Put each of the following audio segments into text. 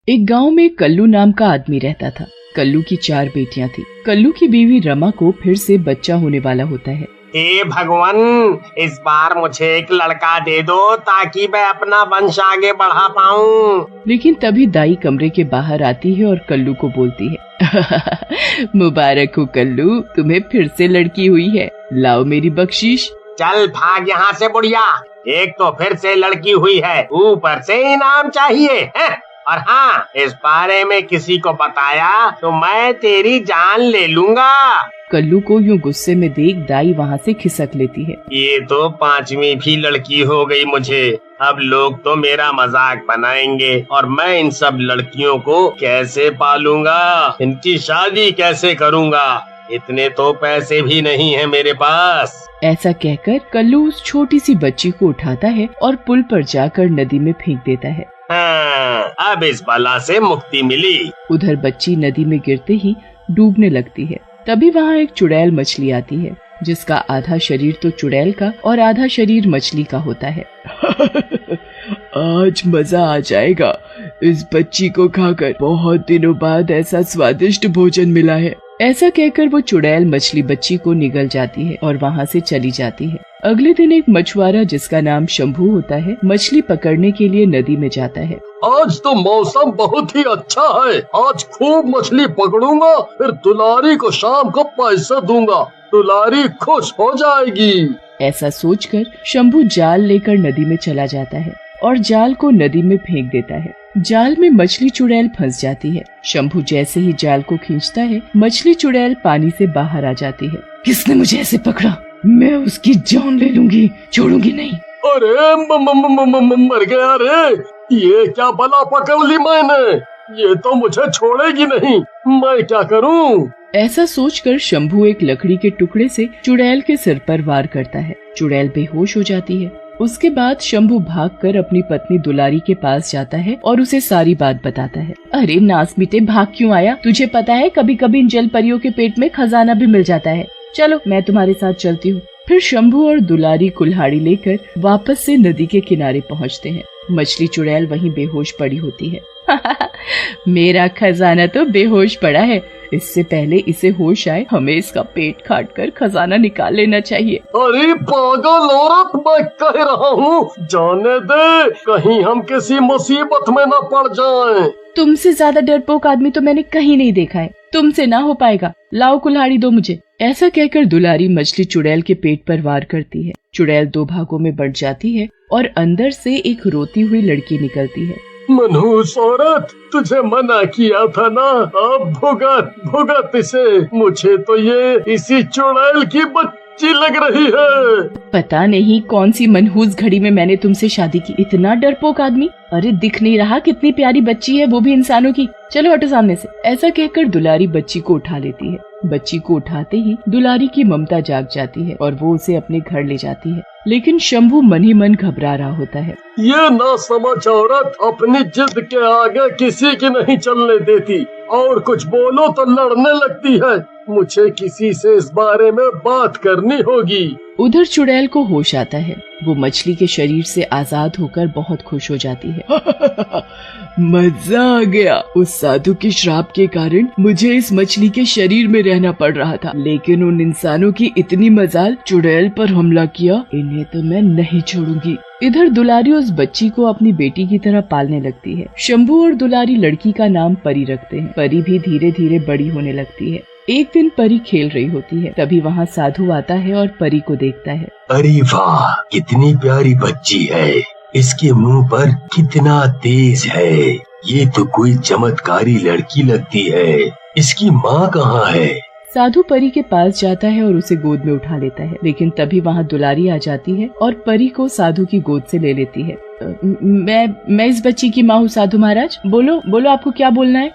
एक गांव में कल्लू नाम का आदमी रहता था। कल्लू की 4 बेटियां थी। कल्लू की बीवी रमा को फिर से बच्चा होने वाला होता है। हे भगवान, इस बार मुझे एक लड़का दे दो ताकि मैं अपना वंश आगे बढ़ा पाऊं। लेकिन तभी दाई कमरे के बाहर आती है और कल्लू को बोलती है मुबारक हो कल्लू, तुम्हें फिर से लड़की हुई है, लाओ मेरी बख्शीश। चल भाग यहाँ से बुढ़िया, एक तो फिर से लड़की हुई है, ऊपर से इनाम चाहिए है? और हाँ, इस बारे में किसी को बताया तो मैं तेरी जान ले लूंगा। कल्लू को यूं गुस्से में देख दाई वहाँ से खिसक लेती है। ये तो 5वीं भी लड़की हो गई मुझे, अब लोग तो मेरा मजाक बनाएंगे और मैं इन सब लड़कियों को कैसे पालूंगा, इनकी शादी कैसे करूंगा, इतने तो पैसे भी नहीं है मेरे पास। ऐसा कहकर कल्लू उस छोटी सी बच्ची को उठाता है और पुल पर जाकर नदी में फेंक देता है। हाँ, अब इस बला से मुक्ति मिली। उधर बच्ची नदी में गिरते ही डूबने लगती है। तभी वहाँ एक चुड़ैल मछली आती है, जिसका आधा शरीर तो चुड़ैल का और आधा शरीर मछली का होता है। आज मजा आ जाएगा, इस बच्ची को खाकर बहुत दिनों बाद ऐसा स्वादिष्ट भोजन मिला है। ऐसा कहकर वो चुड़ैल मछली बच्ची को निगल जाती है और वहाँ से चली जाती है। अगले दिन एक मछुआरा जिसका नाम शंभू होता है, मछली पकड़ने के लिए नदी में जाता है। आज तो मौसम बहुत ही अच्छा है, आज खूब मछली पकड़ूंगा, फिर दुलारी को शाम को पैसे दूंगा, दुलारी खुश हो जाएगी। ऐसा सोचकर शंभू जाल लेकर नदी में चला जाता है और जाल को नदी में फेंक देता है। जाल में मछली चुड़ैल फंस जाती है। शंभू जैसे ही जाल को खींचता है, मछली चुड़ैल पानी से बाहर आ जाती है। किसने मुझे ऐसे पकड़ा, मैं उसकी जान ले लूंगी, छोड़ूंगी नहीं। अरे मर गया रे, ये क्या बला पकड़ ली मैंने, ये तो मुझे छोड़ेगी नहीं, मैं क्या करूं? ऐसा सोचकर शंभू एक लकड़ी के टुकड़े से चुड़ैल के सिर पर वार करता है। चुड़ैल बेहोश हो जाती है। उसके बाद शंभू भागकर अपनी पत्नी दुलारी के पास जाता है और उसे सारी बात बताता है। अरे नास मिटे, भाग क्यों आया? तुझे पता है कभी कभी इन जल परियों के पेट में खजाना भी मिल जाता है। चलो मैं तुम्हारे साथ चलती हूँ। फिर शंभू और दुलारी कुल्हाड़ी लेकर वापस से नदी के किनारे पहुँचते हैं। मछली चुड़ैल वहीं बेहोश पड़ी होती है। मेरा खजाना तो बेहोश पड़ा है, इससे पहले इसे होश आए हमें इसका पेट काटकर खजाना निकाल लेना चाहिए। अरे पागल औरत, मैं कह रहा हूँ जाने दे, कहीं हम किसी मुसीबत में न पड़ जाएं। तुमसे ज्यादा डरपोक आदमी तो मैंने कहीं नहीं देखा है, तुमसे ना हो पाएगा, लाओ कुल्हाड़ी दो मुझे। ऐसा कहकर दुलारी मछली चुड़ैल के पेट पर वार करती है। चुड़ैल 2 भागों में बंट जाती है और अंदर से एक रोती हुई लड़की निकलती है। मनहूस औरत, तुझे मना किया था ना, अब भुगत भुगत इसे, मुझे तो ये इसी चुड़ैल की बच्ची लग रही है। पता नहीं कौन सी मनहूस घड़ी में मैंने तुमसे शादी की, इतना डरपोक आदमी। अरे दिख नहीं रहा कितनी प्यारी बच्ची है, वो भी इंसानों की, चलो हटो सामने से। ऐसा कहकर दुलारी बच्ची को उठा लेती है। बच्ची को उठाते ही दुलारी की ममता जाग जाती है और वो उसे अपने घर ले जाती है। लेकिन शंभू मन ही मन घबरा रहा होता है। ये ना समझ औरत अपनी जिद के आगे किसी की नहीं चलने देती, और कुछ बोलो तो लड़ने लगती है। मुझे किसी से इस बारे में बात करनी होगी। उधर चुड़ैल को होश आता है। वो मछली के शरीर से आजाद होकर बहुत खुश हो जाती है। मजा आ गया, उस साधु के श्राप के कारण मुझे इस मछली के शरीर में रहना पड़ रहा था, लेकिन उन इंसानों की इतनी मजाल, चुड़ैल पर हमला किया, इन्हें तो मैं नहीं छोड़ूंगी। इधर दुलारी उस बच्ची को अपनी बेटी की तरह पालने लगती है। शंभू और दुलारी लड़की का नाम परी रखते हैं। परी भी धीरे धीरे बड़ी होने लगती है। एक दिन परी खेल रही होती है, तभी वहाँ साधु आता है और परी को देखता है। अरे वाह, कितनी प्यारी बच्ची है, इसके मुंह पर कितना तेज है, ये तो कोई चमत्कारी लड़की लगती है, इसकी माँ कहाँ है? साधु परी के पास जाता है और उसे गोद में उठा लेता है, लेकिन तभी वहाँ दुलारी आ जाती है और परी को साधु की गोद से ले लेती है। मैं इस बच्ची की माँ हूँ साधु महाराज, बोलो बोलो आपको क्या बोलना है?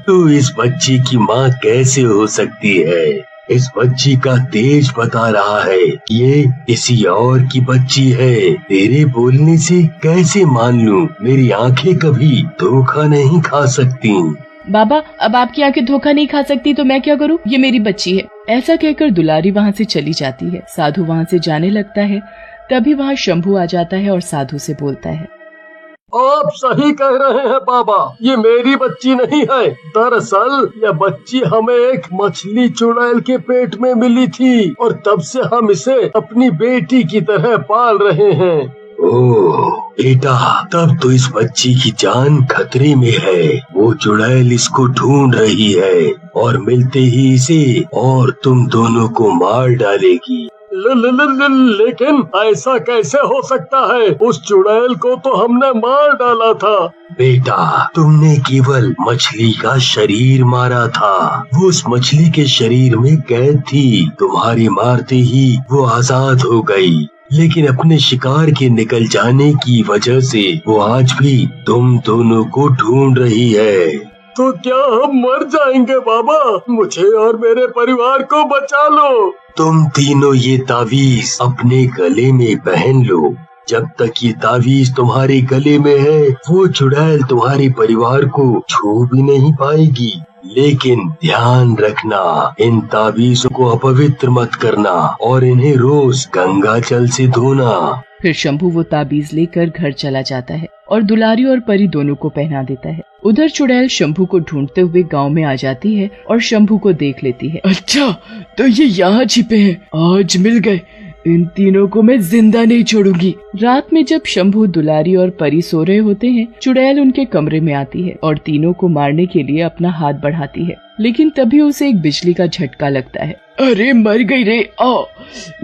तू इस बच्ची की माँ कैसे हो सकती है? इस बच्ची का तेज बता रहा है ये किसी और की बच्ची है, तेरे बोलने से कैसे मान लूं? मेरी आंखें कभी धोखा नहीं खा सकती। बाबा, अब आपकी आंखें धोखा नहीं खा सकती तो मैं क्या करूं? ये मेरी बच्ची है। ऐसा कहकर दुलारी वहाँ से चली जाती है। साधु वहाँ से जाने लगता है। तभी वहाँ शंभू आ जाता है और साधु से बोलता है। आप सही कह रहे हैं बाबा, ये मेरी बच्ची नहीं है। दरअसल यह बच्ची हमें एक मछली चुड़ैल के पेट में मिली थी और तब से हम इसे अपनी बेटी की तरह पाल रहे हैं। ओह बेटा, तब तो इस बच्ची की जान खतरे में है। वो चुड़ैल इसको ढूंढ रही है और मिलते ही इसे और तुम दोनों को मार डालेगी। लेकिन ऐसा कैसे हो सकता है? उस चुड़ैल को तो हमने मार डाला था। बेटा, तुमने केवल मछली का शरीर मारा था। वो उस मछली के शरीर में कैद थी। तुम्हारे मारते ही वो आजाद हो गई, लेकिन अपने शिकार के निकल जाने की वजह से वो आज भी तुम दोनों को ढूंढ रही है। तो क्या हम मर जाएंगे बाबा? मुझे और मेरे परिवार को बचा लो। तुम तीनों ये तावीज अपने गले में पहन लो। जब तक ये तावीज तुम्हारे गले में है, वो चुड़ैल तुम्हारे परिवार को छू भी नहीं पाएगी। लेकिन ध्यान रखना, इन तावीजों को अपवित्र मत करना और इन्हें रोज गंगा जल से धोना। फिर शंभू वो ताबीज लेकर घर चला जाता है और दुलारी और परी दोनों को पहना देता है। उधर चुड़ैल शंभू को ढूंढते हुए गांव में आ जाती है और शंभू को देख लेती है। अच्छा, तो ये यहाँ छिपे हैं, आज मिल गए। इन तीनों को मैं जिंदा नहीं छोड़ूंगी। रात में जब शंभू, दुलारी और परी सो रहे होते हैं, चुड़ैल उनके कमरे में आती है और तीनों को मारने के लिए अपना हाथ बढ़ाती है, लेकिन तभी उसे एक बिजली का झटका लगता है। अरे मर गई रे।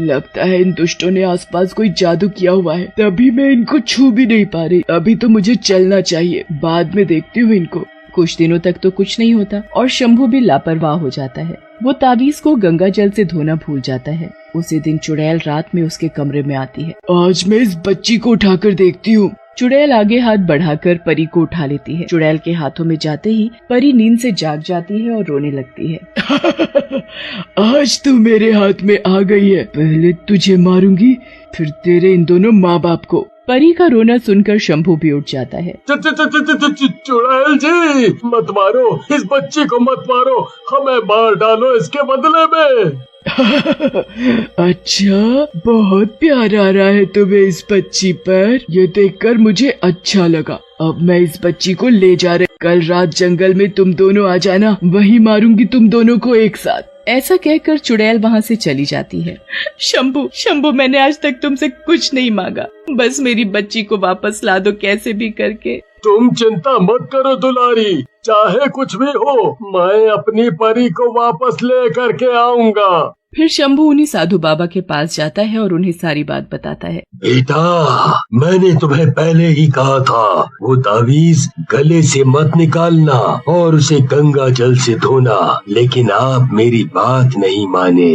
लगता है इन दुष्टों ने आसपास कोई जादू किया हुआ है, तभी मैं इनको छू भी नहीं पा रही। अभी तो मुझे चलना चाहिए, बाद में देखती हूँ इनको। कुछ दिनों तक तो कुछ नहीं होता और शंभू भी लापरवाह हो जाता है। वो ताबीज को गंगा जल से धोना भूल जाता है। उसी दिन चुड़ैल रात में उसके कमरे में आती है। आज मैं इस बच्ची को उठाकर देखती हूँ। चुड़ैल आगे हाथ बढ़ाकर परी को उठा लेती है। चुड़ैल के हाथों में जाते ही परी नींद से जाग जाती है और रोने लगती है। आज तू मेरे हाथ में आ गई है। पहले तुझे मारूंगी, फिर तेरे इन दोनों माँ बाप को। परी का रोना सुनकर शंभू भी उठ जाता है। चुड़ैल जी, मत मारो, इस बच्ची को मत मारो, हमें मार डालो इसके बदले में। अच्छा, बहुत प्यार आ रहा है तुम्हें इस बच्ची पर। ये देखकर मुझे अच्छा लगा। अब मैं इस बच्ची को ले जा रही। कल रात जंगल में तुम दोनों आ जाना, वहीं मारूंगी तुम दोनों को एक साथ। ऐसा कहकर चुड़ैल वहाँ से चली जाती है। शंभू, मैंने आज तक तुमसे कुछ नहीं मांगा, बस मेरी बच्ची को वापस ला दो कैसे भी करके। तुम चिंता मत करो दुलारी, चाहे कुछ भी हो, मैं अपनी परी को वापस ले करके आऊंगा। फिर शंभू उन्हीं साधु बाबा के पास जाता है और उन्हें सारी बात बताता है। बेटा, मैंने तुम्हें पहले ही कहा था, वो तावीज गले से मत निकालना और उसे गंगा जल से धोना, लेकिन आप मेरी बात नहीं माने।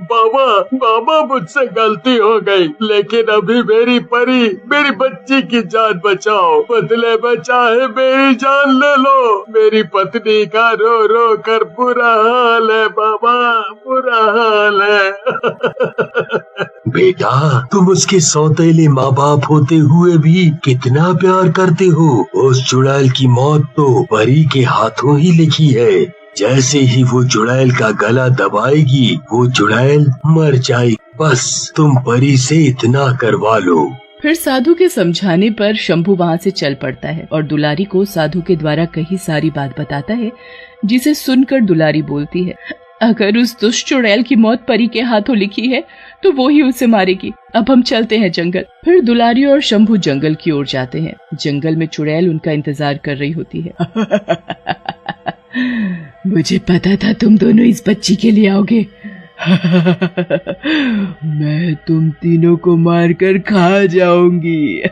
बाबा मुझसे गलती हो गई, लेकिन अभी मेरी परी, मेरी बच्ची की जान बचाओ, बदले में चाहे मेरी जान ले लो। मेरी पत्नी का रो रो कर बुरा हाल है बाबा, बुरा हाल है। बेटा, तुम उसके सौतेले माँ बाप होते हुए भी कितना प्यार करते हो। उस चुड़ैल की मौत तो परी के हाथों ही लिखी है। जैसे ही वो चुड़ैल का गला दबाएगी, वो चुड़ैल मर जाएगी। बस तुम परी से इतना करवा लो। फिर साधु के समझाने पर शंभू वहाँ से चल पड़ता है और दुलारी को साधु के द्वारा कही सारी बात बताता है, जिसे सुनकर दुलारी बोलती है, अगर उस दुष्ट चुड़ैल की मौत परी के हाथों लिखी है तो वो ही उसे मारेगी। अब हम चलते हैं जंगल। फिर दुलारी और शंभू जंगल की ओर जाते हैं। जंगल में चुड़ैल उनका इंतजार कर रही होती है। मुझे पता था तुम दोनों इस बच्ची के लिए आओगे। मैं तुम तीनों को मारकर खा जाऊंगी।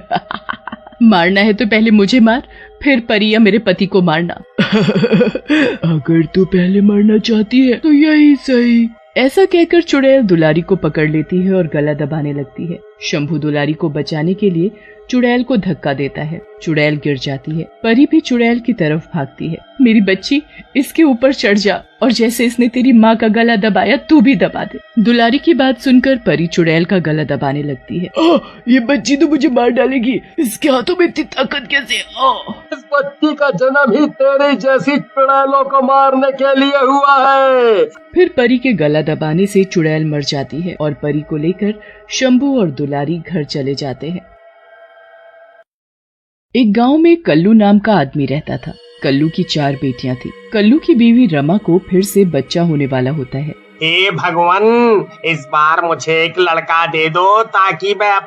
मारना है तो पहले मुझे मार, फिर परी या मेरे पति को मारना। अगर तू पहले मरना चाहती है तो यही सही। ऐसा कहकर चुड़ैल दुलारी को पकड़ लेती है और गला दबाने लगती है। शंभू दुलारी को बचाने के लिए चुड़ैल को धक्का देता है। चुड़ैल गिर जाती है। परी भी चुड़ैल की तरफ भागती है। मेरी बच्ची, इसके ऊपर चढ़ जा और जैसे इसने तेरी माँ का गला दबाया तू भी दबा दे। दुलारी की बात सुनकर परी चुड़ैल का गला दबाने लगती है। ये बच्ची तो मुझे मार डालेगी, इसके हाथों में इतनी ताकत कैसे? इस बच्ची का जन्म ही तेरी जैसी चुड़ैलों को मारने के लिए हुआ है। फिर परी के गला दबाने से चुड़ैल मर जाती है और परी को लेकर शंभू और दुलारी घर चले जाते हैं। एक गांव में कल्लू नाम का आदमी रहता था। कल्लू की 4 बेटियां थी। कल्लू की बीवी रमा को फिर से बच्चा होने वाला होता है। हे भगवान, इस बार मुझे एक लड़का दे दो ताकि मैं